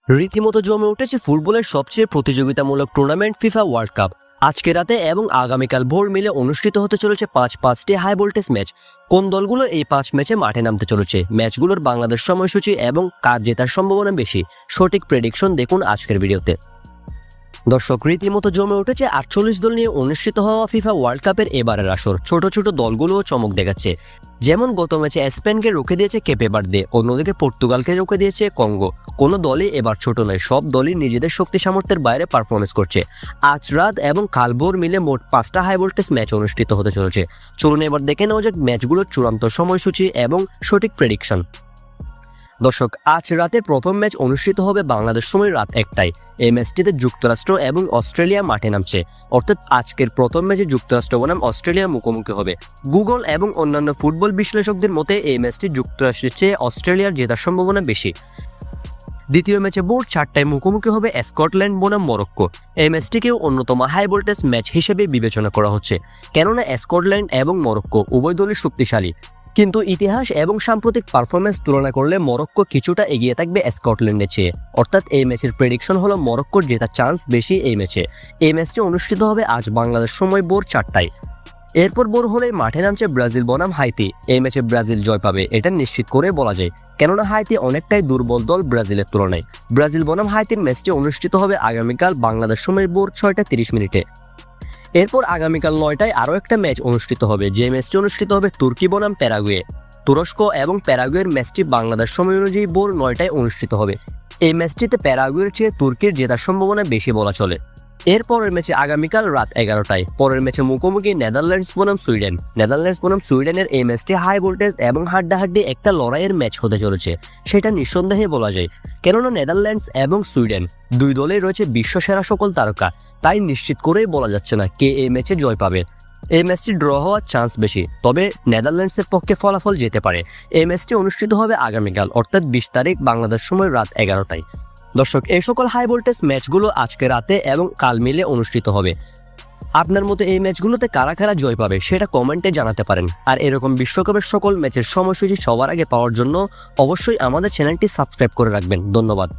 রীতিমতো জমে উঠেছে ফুটবলের সবচেয়ে প্রতিযোগিতামূলক টুর্নামেন্ট ফিফা ওয়ার্ল্ড কাপ। আজকে রাতে এবং আগামীকাল ভোর মিলে অনুষ্ঠিত হতে চলেছে পাঁচটি হাই ভোল্টেজ ম্যাচ। কোন দলগুলো এই 5 ম্যাচে মাঠে নামতে চলেছে, ম্যাচগুলোর বাংলাদেশ সময়সূচি এবং কার জেতার সম্ভাবনা বেশি, সঠিক প্রেডিকশন দেখুন আজকের ভিডিওতে। দর্শক, রীতিমতো জমে উঠেছে 48 দল নিয়ে অনুষ্ঠিত হওয়া ফিফা ওয়ার্ল্ড কাপের এবারের আসর। ছোট ছোট দলগুলোও চমক দেখাচ্ছে, যেমন গত ম্যাচে স্পেনকে রুখে দিয়েছে কেপে বার্দে, অন্যদিকে পর্তুগালকে রুখে দিয়েছে কঙ্গো। কোনো দলই এবার ছোট নয়, সব দলই নিজেদের শক্তি সামর্থ্যের বাইরে পারফরমেন্স করছে। আজ রাত এবং কাল ভোর মিলে মোট 5টা হাই ভোল্টেজ ম্যাচ অনুষ্ঠিত হতে চলেছে। চলুন এবার দেখে নেওয়া যাক ম্যাচগুলোর চূড়ান্ত সময়সূচি এবং সঠিক প্রেডিকশন। দর্শক, আজ রাতের প্রথম ম্যাচ অনুষ্ঠিত হবে বাংলাদেশ সময় রাত 1টায়। এই ম্যাচটিতে যুক্তরাষ্ট্র এবং অস্ট্রেলিয়া মাঠে নামছে, অর্থাৎ আজকের প্রথম ম্যাচে যুক্তরাষ্ট্র বনাম অস্ট্রেলিয়া মুখোমুখি হবে। গুগল এবং অন্যান্য ফুটবল বিশ্লেষকদের মতে এই ম্যাচটি যুক্তরাষ্ট্রের চেয়ে অস্ট্রেলিয়ার জেতার সম্ভাবনা বেশি। দ্বিতীয় ম্যাচে ভোর 4টায় মুখোমুখি হবে স্কটল্যান্ড বনাম মরক্কো। এই ম্যাচটিকেও অন্যতম হাই ভোল্টেজ ম্যাচ হিসেবে বিবেচনা করা হচ্ছে, কেননা স্কটল্যান্ড এবং মরক্কো উভয় দলই শক্তিশালী, কিন্তু ইতিহাস এবং সাম্প্রতিক পারফরমেন্স তুলনা করলে মরক্কো কিছুটা এগিয়ে থাকবে স্কটল্যান্ডের চেয়ে। অর্থাৎ এই ম্যাচের প্রেডিকশন হলো মরক্কোর জেতার চান্স বেশি এই ম্যাচে। এই ম্যাচটি অনুষ্ঠিত হবে আজ বাংলাদেশ সময় ভোর 4টায়। এরপর ভোর হলেই মাঠে নামছে ব্রাজিল বনাম হাইতি। এই ম্যাচে ব্রাজিল জয় পাবে, এটা নিশ্চিত করে বলা যায়, কেননা হাইতি অনেকটাই দুর্বল দল ব্রাজিলের তুলনায়। ব্রাজিল বনাম হাইতির ম্যাচটি অনুষ্ঠিত হবে আগামীকাল বাংলাদেশ সময় ভোর 6টা 30 মিনিটে। এরপর আগামীকাল 9টায় আরও একটা ম্যাচ অনুষ্ঠিত হবে, যে ম্যাচটি অনুষ্ঠিত হবে তুর্কি বনাম প্যারাগুয়ে। তুরস্ক এবং প্যারাগুয়ের ম্যাচটি বাংলাদেশ সময় অনুযায়ী ভোর 9টায় অনুষ্ঠিত হবে। এই ম্যাচটিতে প্যারাগুয়ের চেয়ে তুর্কির জেতার সম্ভাবনা বেশি বলা চলে। এরপরের ম্যাচে আগামীকাল রাত 11টায়। পরের ম্যাচে মুখোমুখি নেদারল্যান্ডস বনাম সুইডেন। নেদারল্যান্ডস বনাম সুইডেনের এই ম্যাচটি হাই ভোল্টেজ এবং হাড্ডাহাড্ডি একটা লড়াইয়ের ম্যাচ হতে চলেছে, সেটা নিঃসন্দেহে বলা যায়, কেননা নেদারল্যান্ডস এবং সুইডেন দুই দলেই রয়েছে বিশ্বসেরা সকল তারকা। তাই নিশ্চিত করেই বলা যাচ্ছে না কে এই ম্যাচে জয় পাবে। এই ম্যাচটি ড্র হওয়ার চান্স বেশি, তবে নেদারল্যান্ডসের পক্ষে ফলাফল যেতে পারে। এই ম্যাচটি অনুষ্ঠিত হবে আগামীকাল, অর্থাৎ 20 তারিখ বাংলাদেশ সময় রাত 11টায়। দর্শক, এই সকল হাই ভোল্টেজ ম্যাচগুলো আজকে রাতে এবং কাল মিলে অনুষ্ঠিত হবে। আপনার মতো এই ম্যাচগুলোতে কারা কারা জয় পাবে সেটা কমেন্টে জানাতে পারেন। আর এরকম বিশ্বকাপের সকল ম্যাচের সময়সূচি সবার আগে পাওয়ার জন্য অবশ্যই আমাদের চ্যানেলটি সাবস্ক্রাইব করে রাখবেন। ধন্যবাদ।